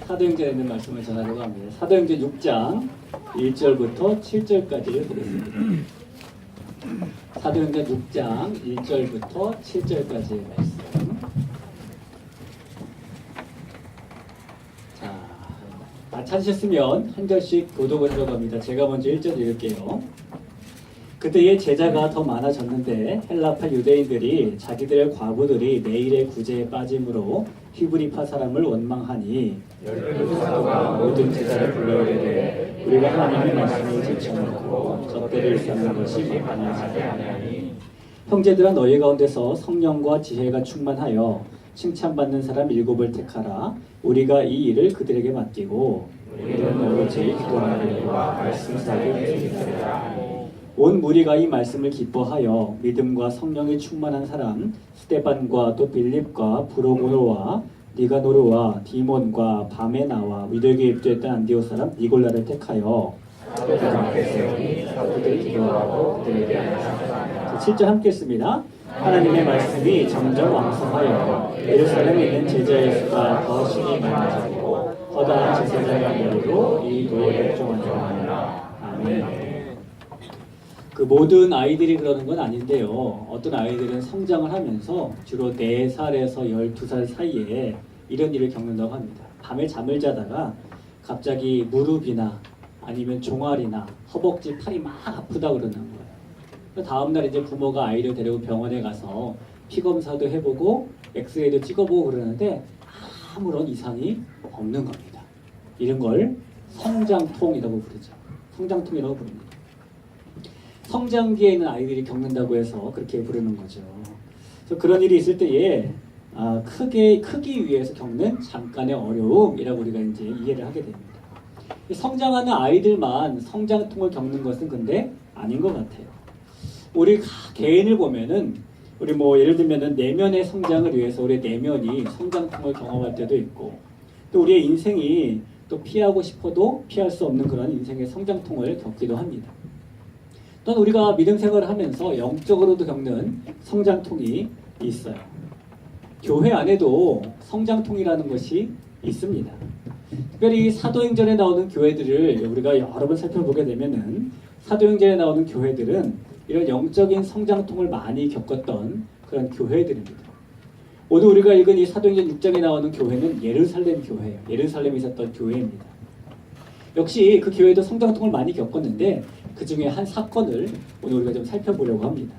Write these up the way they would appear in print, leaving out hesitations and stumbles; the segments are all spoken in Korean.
사도행전에 있는 말씀을 전하려고 합니다. 사도행전 6장 1절부터 7절까지를 보겠습니다. 사도행전 6장 1절부터 7절까지의 말씀. 자, 찾으셨으면 한 절씩 교독을 하려고 합니다. 제가 먼저 1절 읽을게요. 그때의 제자가 더 많아졌는데 헬라파 유대인들이 자기들의 과부들이 내일의 구제에 빠짐으로 히브리파 사람을 원망하니 열두 사도가 모든 제자를 불러 이르되 우리가 하나님의 말씀을 제쳐놓고 접대를 쌓는 것이 마땅하지 아니하니 형제들아 너희 가운데서 성령과 지혜가 충만하여 칭찬받는 사람 7을 택하라. 우리가 이 일을 그들에게 맡기고 우리는 오로지 기도하려니와 말씀 사이에 드리리라. 온 무리가 이 말씀을 기뻐하여 믿음과 성령이 충만한 사람 스데반과 또 빌립과 브로고로와 니가노르와 디몬과 바메나와 위들기에 입주했던 안디오 사람 니골라를 택하여 사도들 앞에 세우니 사도들이 기도하고 그들에게 안수하였다. 7절 함께 읽습니다. 하나님의 말씀이 점점 왕성하여 예루살렘에 있는 제자의 수가 더 심히 많아지고 허다한 제사장의 머리로 이 도에 복종하니라. 아멘. 그 모든 아이들이 그러는 건 아닌데요. 어떤 아이들은 성장을 하면서 주로 4살에서 12살 사이에 이런 일을 겪는다고 합니다. 밤에 잠을 자다가 갑자기 무릎이나 아니면 종아리나 허벅지, 팔이 막 아프다 그러는 거예요. 다음날 이제 부모가 아이를 데리고 병원에 가서 피검사도 해보고 엑스레이도 찍어보고 그러는데 아무런 이상이 없는 겁니다. 이런 걸 성장통이라고 부르죠. 성장통이라고 부릅니다. 성장기에 있는 아이들이 겪는다고 해서 그렇게 부르는 거죠. 그래서 그런 일이 있을 때에 크기 위해서 겪는 잠깐의 어려움이라고 우리가 이제 이해를 하게 됩니다. 성장하는 아이들만 성장통을 겪는 것은 근데 아닌 것 같아요. 우리 개인을 보면은 우리 예를 들면은 내면의 성장을 위해서 우리 내면이 성장통을 경험할 때도 있고 또 우리의 인생이 또 피하고 싶어도 피할 수 없는 그런 인생의 성장통을 겪기도 합니다. 또는 우리가 믿음 생활을 하면서 영적으로도 겪는 성장통이 있어요. 교회 안에도 성장통이라는 것이 있습니다. 특별히 사도행전에 나오는 교회들을 우리가 여러 번 살펴보게 되면은 사도행전에 나오는 교회들은 이런 영적인 성장통을 많이 겪었던 그런 교회들입니다. 오늘 우리가 읽은 이 사도행전 6장에 나오는 교회는 예루살렘 교회예요. 예루살렘에 있었던 교회입니다. 역시 그 교회도 성장통을 많이 겪었는데 그 중에 한 사건을 오늘 우리가 좀 살펴보려고 합니다.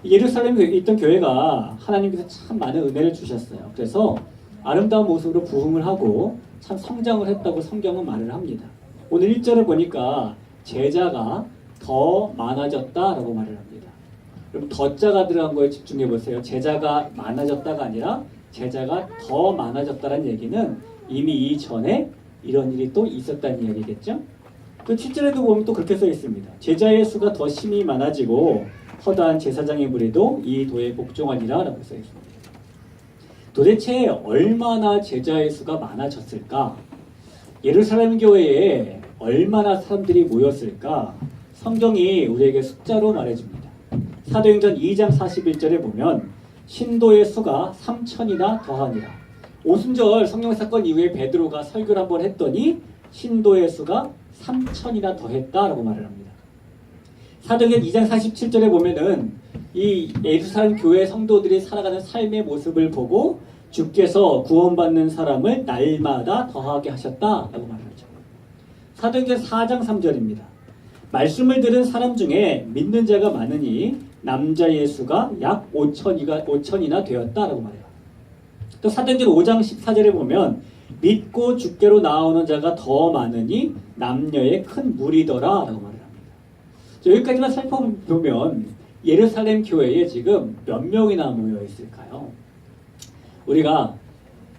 예루살렘에 있던 교회가 하나님께서 참 많은 은혜를 주셨어요. 그래서 아름다운 모습으로 부흥을 하고 참 성장을 했다고 성경은 말을 합니다. 오늘 1절을 보니까 제자가 더 많아졌다라고 말을 합니다. 그럼 더자가 들어간 거에 집중해 보세요. 제자가 많아졌다가 아니라 제자가 더 많아졌다는 얘기는 이미 이전에 이런 일이 또 있었다는 이야기겠죠? 그 7절에도 보면 또 그렇게 써 있습니다. 제자의 수가 더 심히 많아지고 허다한 제사장의 무리도 이 도에 복종하니라 라고 써 있습니다. 도대체 얼마나 제자의 수가 많아졌을까? 예루살렘 교회에 얼마나 사람들이 모였을까? 성경이 우리에게 숫자로 말해줍니다. 사도행전 2장 41절에 보면 신도의 수가 3천이나 더하니라. 오순절 성령 사건 이후에 베드로가 설교를 한번 했더니 신도의 수가 3천이나 더했다라고 말을 합니다. 사도행전 2장 47절에 보면은 이 예루살렘 교회 성도들이 살아가는 삶의 모습을 보고 주께서 구원받는 사람을 날마다 더하게 하셨다라고 말하죠. 사도행전 4장 3절입니다. 말씀을 들은 사람 중에 믿는 자가 많으니 남자의 수가 약 5천이나 되었다라고 말해요. 또 사도행전 5장 14절에 보면 믿고 주께로 나오는 자가 더 많으니 남녀의 큰 무리더라 라고 말을 합니다. 여기까지만 살펴보면 예루살렘 교회에 지금 몇 명이나 모여 있을까요? 우리가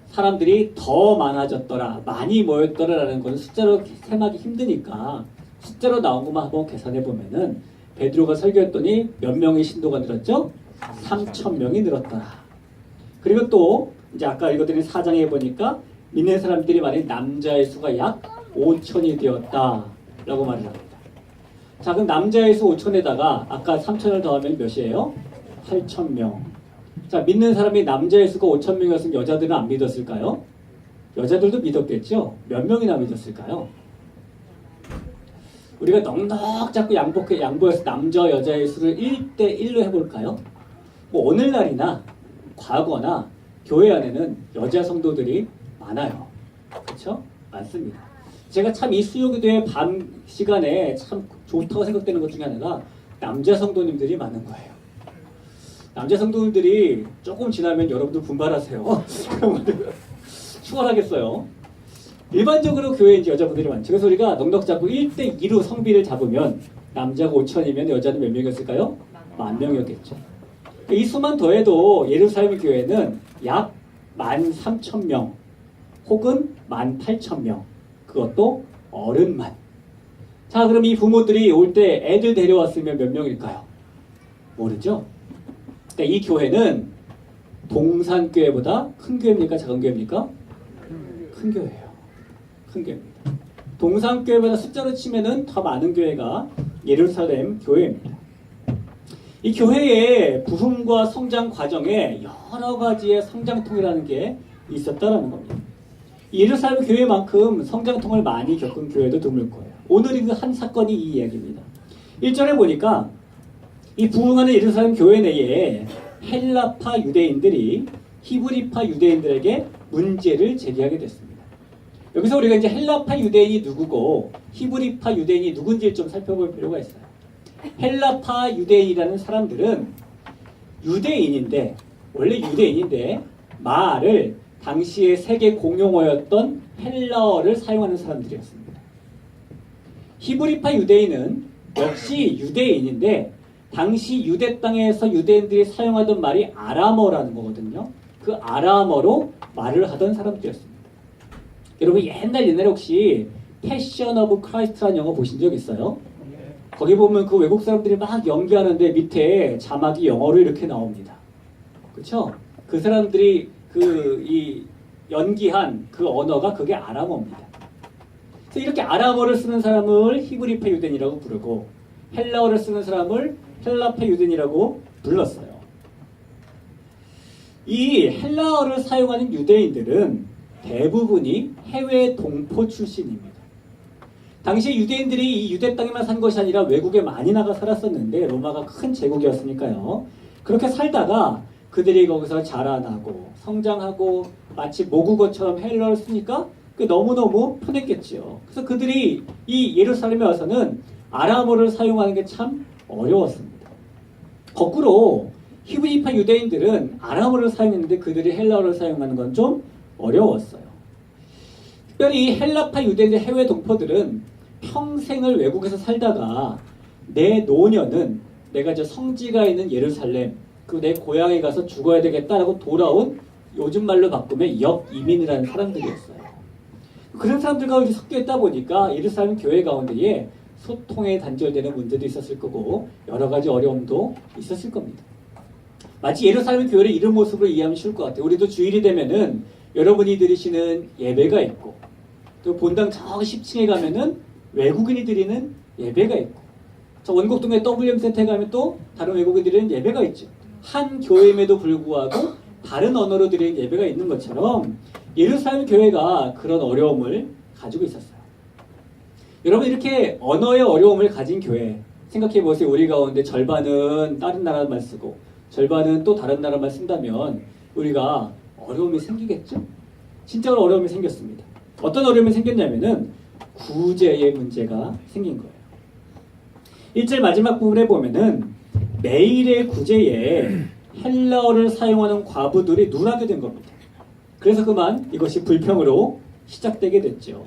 사람들이 더 많아졌더라, 많이 모였더라라는 것은 숫자로 셈하기 힘드니까 숫자로 나온 것만 한번 계산해 보면은 베드로가 설교했더니 몇 명의 신도가 늘었죠? 3,000명이 늘었더라. 그리고 또 이제 아까 읽었더니 4장에 보니까 믿는 사람들이 말인 남자의 수가 약 5천이 되었다라고 말을 합니다. 자, 그럼 남자의 수 5천에다가 아까 3천을 더하면 몇이에요? 8,000명. 자, 믿는 사람이 남자의 수가 5,000명이었으면 여자들은 안 믿었을까요? 여자들도 믿었겠죠? 몇 명이나 믿었을까요? 우리가 넉넉 잡고 양보해서 남자 여자의 수를 1대1로 해볼까요? 뭐 오늘날이나 과거나 교회 안에는 여자 성도들이 많아요. 그렇죠? 많습니다. 제가 참 이 수요기도의 밤 시간에 참 좋다고 생각되는 것 중에 하나가 남자 성도님들이 많은 거예요. 남자 성도님들이 조금 지나면 여러분들 분발하세요. 추월하겠어요. 일반적으로 교회에 이제 여자분들이 많죠. 그래서 우리가 넉넉 잡고 1대2로 성비를 잡으면 남자가 5천이면 여자는 몇 명이었을까요? 10,000명이었겠죠. 이 수만 더해도 예루살렘 교회는 약 13,000명 혹은 18,000명, 그것도 어른만. 자, 그럼 이 부모들이 올 때 애들 데려왔으면 몇 명일까요? 모르죠? 그러니까 이 교회는 동산교회보다 큰 교회입니까? 작은 교회입니까? 큰 교회예요. 큰 교회입니다. 동산교회보다 숫자로 치면은 더 많은 교회가 예루살렘 교회입니다. 이 교회의 부흥과 성장 과정에 여러 가지의 성장통이라는 게 있었다라는 겁니다. 예루살렘 교회만큼 성장통을 많이 겪은 교회도 드물 거예요. 오늘 그 한 사건이 이 이야기입니다. 1절에 보니까 이 부흥하는 예루살렘 교회 내에 헬라파 유대인들이 히브리파 유대인들에게 문제를 제기하게 됐습니다. 여기서 우리가 이제 헬라파 유대인이 누구고 히브리파 유대인이 누군지를 좀 살펴볼 필요가 있어요. 헬라파 유대인이라는 사람들은 유대인인데, 원래 유대인인데 말을 당시의 세계 공용어였던 헬라어를 사용하는 사람들이었습니다. 히브리파 유대인은 역시 유대인인데 당시 유대 땅에서 유대인들이 사용하던 말이 아람어라는 거거든요. 그 아람어로 말을 하던 사람들이었습니다. 여러분 옛날에 혹시 패션 오브 크라이스트라는 영화 보신 적 있어요? 거기 보면 그 외국 사람들이 막 연기하는데 밑에 자막이 영어로 이렇게 나옵니다. 그렇죠? 그 사람들이 이 연기한 그 언어가 그게 아람어입니다. 그래서 이렇게 아람어를 쓰는 사람을 히브리파 유대인이라고 부르고 헬라어를 쓰는 사람을 헬라파 유대인이라고 불렀어요. 이 헬라어를 사용하는 유대인들은 대부분이 해외 동포 출신입니다. 당시 유대인들이 이 유대 땅에만 산 것이 아니라 외국에 많이 나가 살았었는데 로마가 큰 제국이었으니까요. 그렇게 살다가 그들이 거기서 자라나고 성장하고 마치 모국어처럼 헬라어를 쓰니까 너무너무 편했겠죠. 그래서 그들이 이 예루살렘에 와서는 아람어를 사용하는 게 참 어려웠습니다. 거꾸로 히브리파 유대인들은 아람어를 사용했는데 그들이 헬라어를 사용하는 건 좀 어려웠어요. 특별히 헬라파 유대인들 해외 동포들은 평생을 외국에서 살다가 내 노년은 내가 저 성지가 있는 예루살렘, 그 내 고향에 가서 죽어야 되겠다라고 돌아온 요즘 말로 바꾸면 역이민이라는 사람들이었어요. 그런 사람들과 섞여 있다 보니까 예루살렘 교회 가운데에 소통에 단절되는 문제도 있었을 거고 여러 가지 어려움도 있었을 겁니다. 마치 예루살렘 교회를 이런 모습으로 이해하면 쉬울 것 같아요. 우리도 주일이 되면은 여러분이 드리시는 예배가 있고 또 본당 저 10층에 가면은 외국인이 드리는 예배가 있고 저 원곡동의 WM 센터에 가면 또 다른 외국인이 드리는 예배가 있죠. 한 교회임에도 불구하고 다른 언어로 드리는 예배가 있는 것처럼 예루살렘 교회가 그런 어려움을 가지고 있었어요. 여러분 이렇게 언어의 어려움을 가진 교회 생각해 보세요. 우리 가운데 절반은 다른 나라말 쓰고 절반은 또 다른 나라말 쓴다면 우리가 어려움이 생기겠죠? 진짜로 어려움이 생겼습니다. 어떤 어려움이 생겼냐면은 구제의 문제가 생긴 거예요. 1절 마지막 부분에 보면은 매일의 구제에 헬라어를 사용하는 과부들이 눈하게 된 겁니다. 그래서 그만 이것이 불평으로 시작되게 됐죠.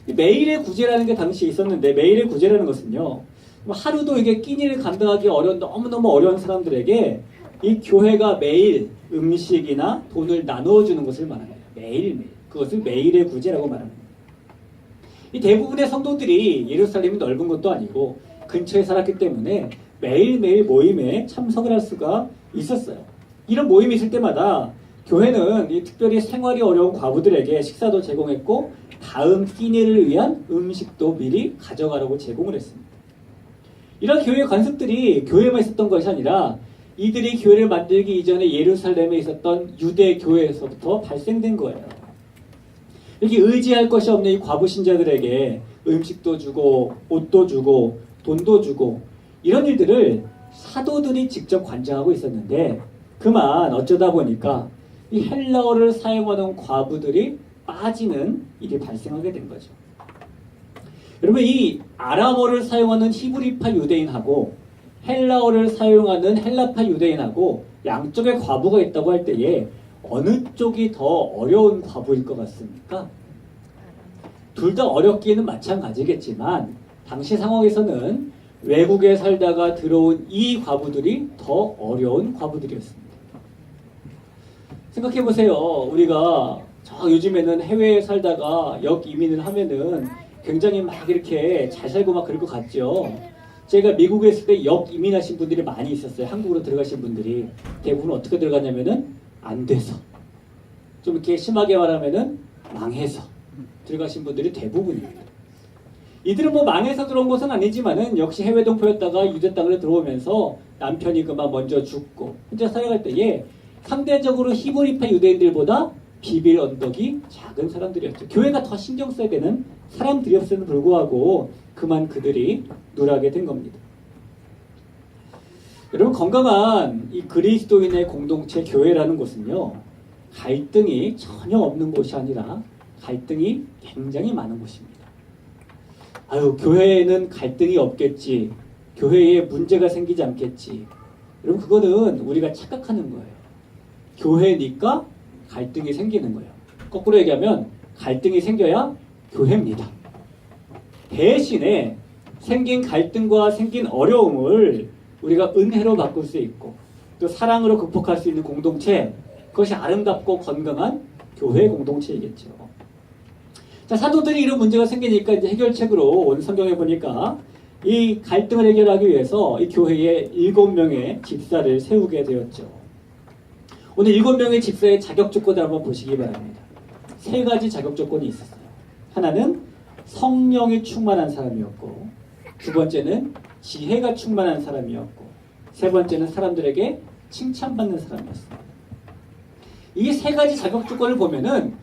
매일의 구제라는 게 당시에 있었는데 매일의 구제라는 것은요. 하루도 이게 끼니를 감당하기 어려운 너무너무 어려운 사람들에게 이 교회가 매일 음식이나 돈을 나누어 주는 것을 말합니다. 매일매일. 그것을 매일의 구제라고 말합니다. 이 대부분의 성도들이 예루살렘이 넓은 것도 아니고 근처에 살았기 때문에 매일매일 모임에 참석을 할 수가 있었어요. 이런 모임이 있을 때마다 교회는 이 특별히 생활이 어려운 과부들에게 식사도 제공했고 다음 끼니를 위한 음식도 미리 가져가라고 제공을 했습니다. 이런 교회 관습들이 교회만 있었던 것이 아니라 이들이 교회를 만들기 이전에 예루살렘에 있었던 유대 교회에서부터 발생된 거예요. 이렇게 의지할 것이 없는 이 과부 신자들에게 음식도 주고 옷도 주고 돈도 주고 이런 일들을 사도들이 직접 관장하고 있었는데 그만 어쩌다 보니까 이 헬라어를 사용하는 과부들이 빠지는 일이 발생하게 된 거죠. 여러분 이 아람어를 사용하는 히브리파 유대인하고 헬라어를 사용하는 헬라파 유대인하고 양쪽에 과부가 있다고 할 때에 어느 쪽이 더 어려운 과부일 것 같습니까? 둘 다 어렵기는 마찬가지겠지만 당시 상황에서는 외국에 살다가 들어온 이 과부들이 더 어려운 과부들이었습니다. 생각해보세요. 우리가 요즘에는 해외에 살다가 역이민을 하면은 굉장히 막 이렇게 잘 살고 막 그럴 것 같죠. 제가 미국에 있을 때 역이민하신 분들이 많이 있었어요. 한국으로 들어가신 분들이. 대부분 어떻게 들어갔냐면은 안 돼서. 좀 이렇게 심하게 말하면은 망해서 들어가신 분들이 대부분입니다. 이들은 뭐 망해서 들어온 것은 아니지만은 역시 해외 동포였다가 유대 땅으로 들어오면서 남편이 그만 먼저 죽고 혼자 살아갈 때에 상대적으로 히브리파 유대인들보다 비빌 언덕이 작은 사람들이었죠. 교회가 더 신경 써야 되는 사람들이었음에도 불구하고 그만 그들이 누락하게 된 겁니다. 여러분 건강한 이 그리스도인의 공동체 교회라는 곳은요. 갈등이 전혀 없는 곳이 아니라 갈등이 굉장히 많은 곳입니다. 아유 교회에는 갈등이 없겠지. 교회에 문제가 생기지 않겠지. 여러분 그거는 우리가 착각하는 거예요. 교회니까 갈등이 생기는 거예요. 거꾸로 얘기하면 갈등이 생겨야 교회입니다. 대신에 생긴 갈등과 생긴 어려움을 우리가 은혜로 바꿀 수 있고 또 사랑으로 극복할 수 있는 공동체, 그것이 아름답고 건강한 교회 공동체이겠죠. 자, 사도들이 이런 문제가 생기니까 이제 해결책으로 오늘 성경에 보니까 이 갈등을 해결하기 위해서 이 교회에 7명의 집사를 세우게 되었죠. 오늘 7명의 집사의 자격 조건을 한번 보시기 바랍니다. 3가지 자격 조건이 있었어요. 하나는 성령이 충만한 사람이었고, 두 번째는 지혜가 충만한 사람이었고, 세 번째는 사람들에게 칭찬받는 사람이었습니다. 이 3가지 자격 조건을 보면은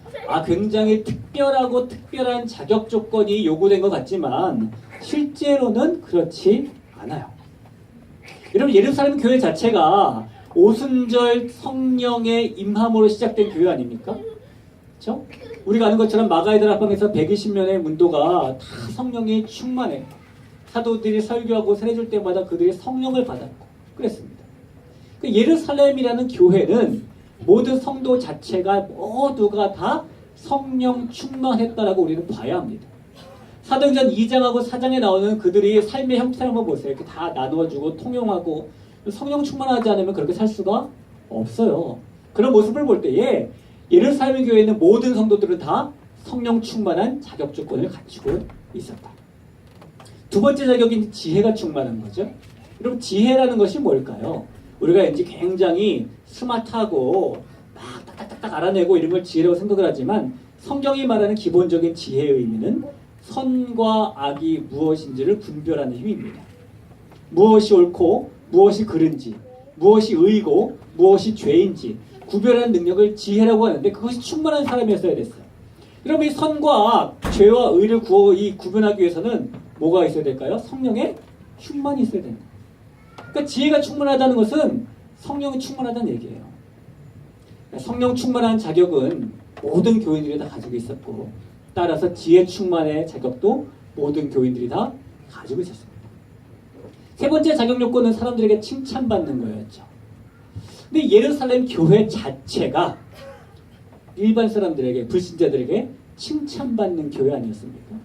굉장히 특별하고 특별한 자격 조건이 요구된 것 같지만 실제로는 그렇지 않아요. 여러분 예루살렘 교회 자체가 오순절 성령의 임함으로 시작된 교회 아닙니까? 그렇죠? 우리가 아는 것처럼 마가이들 합방에서 120명의 문도가 다 성령이 충만해. 사도들이 설교하고 세례줄 때마다 그들이 성령을 받았고 그랬습니다. 예루살렘이라는 교회는 모든 성도 자체가 모두가 다 성령 충만했다라고 우리는 봐야 합니다. 사도행전 2장하고 4장에 나오는 그들이 삶의 형태를 한번 보세요. 이렇게 다 나누어주고 통용하고 성령 충만하지 않으면 그렇게 살 수가 없어요. 그런 모습을 볼 때에 예루살렘 교회에 있는 모든 성도들은 다 성령 충만한 자격 조건을 갖추고 있었다. 두 번째 자격인 지혜가 충만한 거죠. 여러분 지혜라는 것이 뭘까요? 우리가 왠지 굉장히 스마트하고 막 딱딱딱 알아내고 이런 걸 지혜라고 생각을 하지만 성경이 말하는 기본적인 지혜의 의미는 선과 악이 무엇인지를 분별하는 힘입니다. 무엇이 옳고 무엇이 그른지, 무엇이 의고 무엇이 죄인지 구별하는 능력을 지혜라고 하는데 그것이 충만한 사람이었어야 됐어요. 그럼 이 선과 악, 죄와 의를 구분하기 위해서는 뭐가 있어야 될까요? 성령의 충만이 있어야 됩니다. 그러니까 지혜가 충만하다는 것은 성령이 충만하다는 얘기예요. 성령 충만한 자격은 모든 교인들이 다 가지고 있었고 따라서 지혜 충만의 자격도 모든 교인들이 다 가지고 있었습니다. 세 번째 자격 요건은 사람들에게 칭찬받는 거였죠. 근데 예루살렘 교회 자체가 일반 사람들에게, 불신자들에게 칭찬받는 교회 아니었습니까?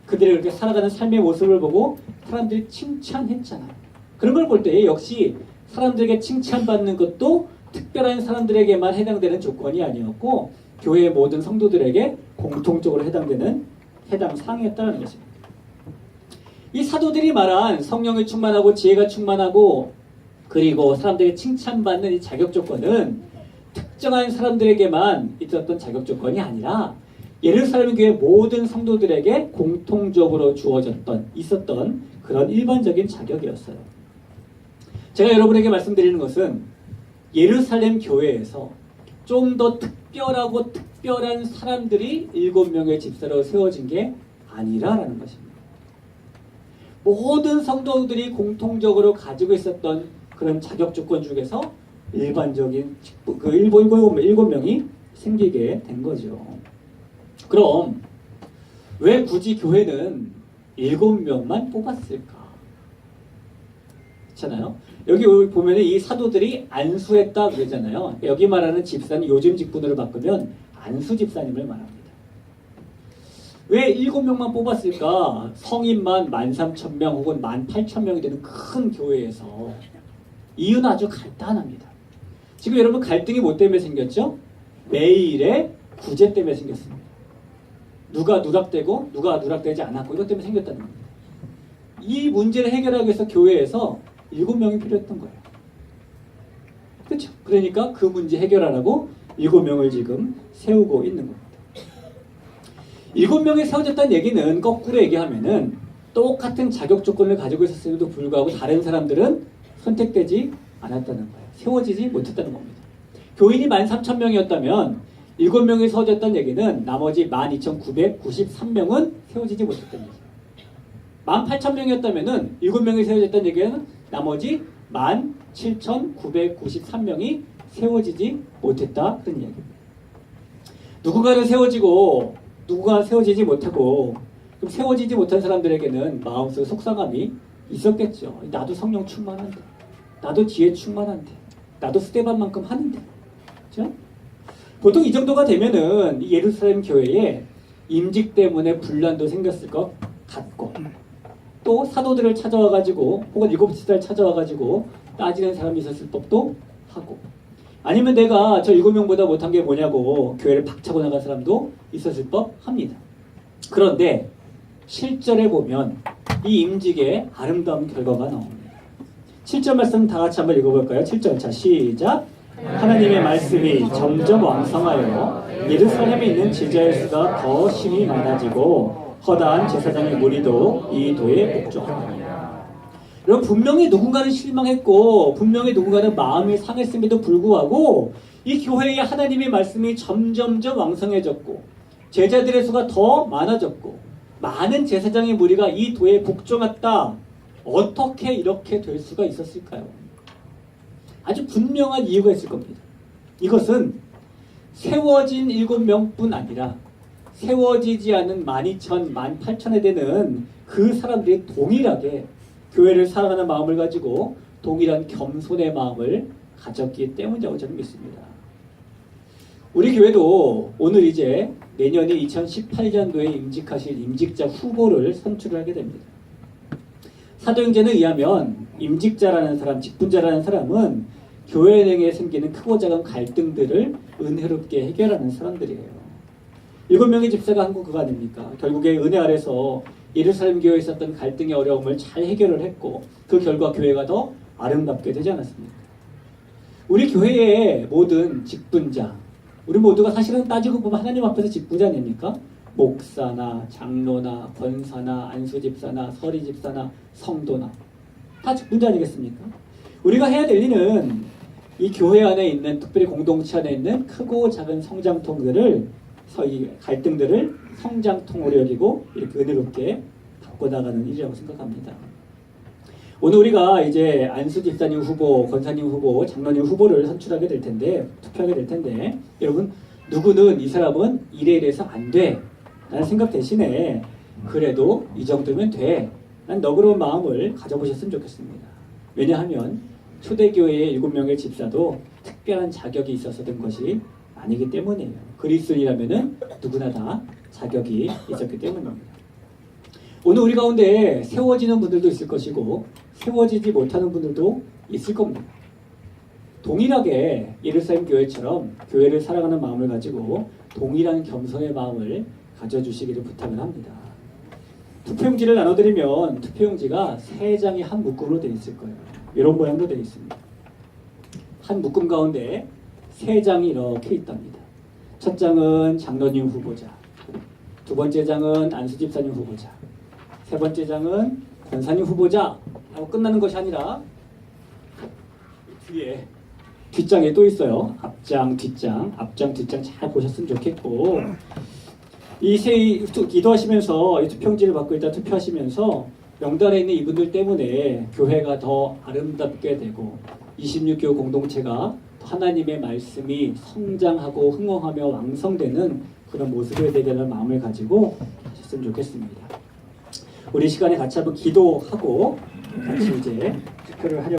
그들이 그렇게 살아가는 삶의 모습을 보고 사람들이 칭찬했잖아요. 그런 걸 볼 때 역시 사람들에게 칭찬받는 것도 특별한 사람들에게만 해당되는 조건이 아니었고 교회의 모든 성도들에게 공통적으로 해당되는 해당 사항이었다는 것입니다. 이 사도들이 말한 성령이 충만하고 지혜가 충만하고 그리고 사람들에게 칭찬받는 이 자격 조건은 특정한 사람들에게만 있었던 자격 조건이 아니라 예루살렘 교회 모든 성도들에게 공통적으로 있었던 그런 일반적인 자격이었어요. 제가 여러분에게 말씀드리는 것은 예루살렘 교회에서 좀 더 특별하고 특별한 사람들이 7명의 집사로 세워진 게 아니라라는 것입니다. 모든 성도들이 공통적으로 가지고 있었던 그런 자격 조건 중에서 일반적인 그 7명이 생기게 된 거죠. 그럼 왜 굳이 교회는 7명만 뽑았을까? 그렇잖아요. 여기 보면 이 사도들이 안수했다 그러잖아요. 여기 말하는 집사는 요즘 직분으로 바꾸면 안수 집사님을 말합니다. 왜 7명만 뽑았을까? 성인만 13,000명 혹은 18,000명이 되는 큰 교회에서 이유는 아주 간단합니다. 지금 여러분 갈등이 뭐 때문에 생겼죠? 매일의 구제 때문에 생겼습니다. 누가 누락되고 누가 누락되지 않았고 이것 때문에 생겼다는 겁니다. 이 문제를 해결하기 위해서 교회에서 7명이 필요했던 거예요. 그렇죠? 그러니까 그 문제 해결하라고 7명을 지금 세우고 있는 겁니다. 7명이 세워졌다는 얘기는 거꾸로 얘기하면은 똑같은 자격 조건을 가지고 있었음에도 불구하고 다른 사람들은 선택되지 않았다는 거예요. 세워지지 못했다는 겁니다. 교인이 13,000명이었다면 7명이 세워졌다는 얘기는 나머지 12,993명은 세워지지 못했다는 얘기죠. 18,000명이었다면 7명이 세워졌다는 얘기는 나머지 17,993명이 세워지지 못했다 그런 이야기입니다. 누군가는 세워지고 누군가 세워지지 못하고 그럼 세워지지 못한 사람들에게는 마음속 속상함이 있었겠죠. 나도 성령 충만한데, 나도 지혜 충만한데, 나도 스데반만큼 하는데, 그렇죠? 보통 이 정도가 되면은 이 예루살렘 교회에 임직 때문에 분란도 생겼을 것 같고, 또 사도들을 찾아와가지고 혹은 7집사를 찾아와가지고 따지는 사람이 있었을 법도 하고, 아니면 내가 저 7명보다 못한 게 뭐냐고 교회를 박차고 나간 사람도 있었을 법 합니다. 그런데 실절에 보면 이 임직의 아름다운 결과가 나옵니다. 7절 말씀 다 같이 한번 읽어볼까요? 7절 자 시작. 하나님의 말씀이 점점 왕성하여 예루살렘에 있는 지자의 수가 더 심히 많아지고 허다한 제사장의 무리도 이 도에 복종하니라. 여러분 분명히 누군가는 실망했고 분명히 누군가는 마음이 상했음에도 불구하고 이 교회의 하나님의 말씀이 점점점 왕성해졌고 제자들의 수가 더 많아졌고 많은 제사장의 무리가 이 도에 복종했다. 어떻게 이렇게 될 수가 있었을까요? 아주 분명한 이유가 있을 겁니다. 이것은 세워진 7명뿐 아니라 세워지지 않은 12,000, 18,000에 되는 그 사람들이 동일하게 교회를 사랑하는 마음을 가지고 동일한 겸손의 마음을 가졌기 때문이라고 저는 믿습니다. 우리 교회도 오늘 이제 내년이 2018년도에 임직하실 임직자 후보를 선출하게 됩니다. 사도행전에 의하면 임직자라는 사람, 직분자라는 사람은 교회 내에 생기는 크고 작은 갈등들을 은혜롭게 해결하는 사람들이에요. 7명의 집사가 한 그거 아닙니까? 결국에 은혜 아래서 예루살렘 교회에 있었던 갈등의 어려움을 잘 해결을 했고 그 결과 교회가 더 아름답게 되지 않았습니까? 우리 교회의 모든 직분자, 우리 모두가 사실은 따지고 보면 하나님 앞에서 직분자 아닙니까? 목사나 장로나 권사나 안수집사나 서리집사나 성도나 다 직분자 아니겠습니까? 우리가 해야 될 일은 이 교회 안에 있는 특별히 공동체 안에 있는 크고 작은 성장통들을 이 갈등들을 성장통으로 여기고 이렇게 은혜롭게 바꿔나가는 일이라고 생각합니다. 오늘 우리가 이제 안수 집사님 후보, 권사님 후보, 장로님 후보를 선출하게 될 텐데 투표하게 될 텐데 여러분 누구는 이 사람은 이래 이래서 안 돼 라는 생각 대신에 그래도 이 정도면 돼 라는 너그러운 마음을 가져보셨으면 좋겠습니다. 왜냐하면 초대교회의 7명의 집사도 특별한 자격이 있어서 된 것이 아니기 때문이에요. 그리스도인이라면은 누구나 다 자격이 있었기 때문입니다. 오늘 우리 가운데 세워지는 분들도 있을 것이고 세워지지 못하는 분들도 있을 겁니다. 동일하게 예루살렘 교회처럼 교회를 사랑하는 마음을 가지고 동일한 겸손의 마음을 가져주시기를 부탁을 합니다. 투표용지를 나눠드리면 투표용지가 3장이 한 묶음으로 되어 있을 거예요. 이런 모양으로 되어 있습니다. 한 묶음 가운데 3장이 이렇게 있답니다. 첫 장은 장로님 후보자, 두 번째 장은 안수집사님 후보자, 세 번째 장은 권사님 후보자 하고 끝나는 것이 아니라 뒷장에 또 있어요. 앞장, 뒷장, 앞장, 뒷장 잘 보셨으면 좋겠고 이 세 기도하시면서 이 투표용지를 받고 있다 투표하시면서 명단에 있는 이분들 때문에 교회가 더 아름답게 되고 26교 공동체가 하나님의 말씀이 성장하고 흥황하며 왕성되는 그런 모습을 되려는 마음을 가지고 하셨으면 좋겠습니다. 우리 시간에 같이 한번 기도하고 같이 이제 투표를 하려고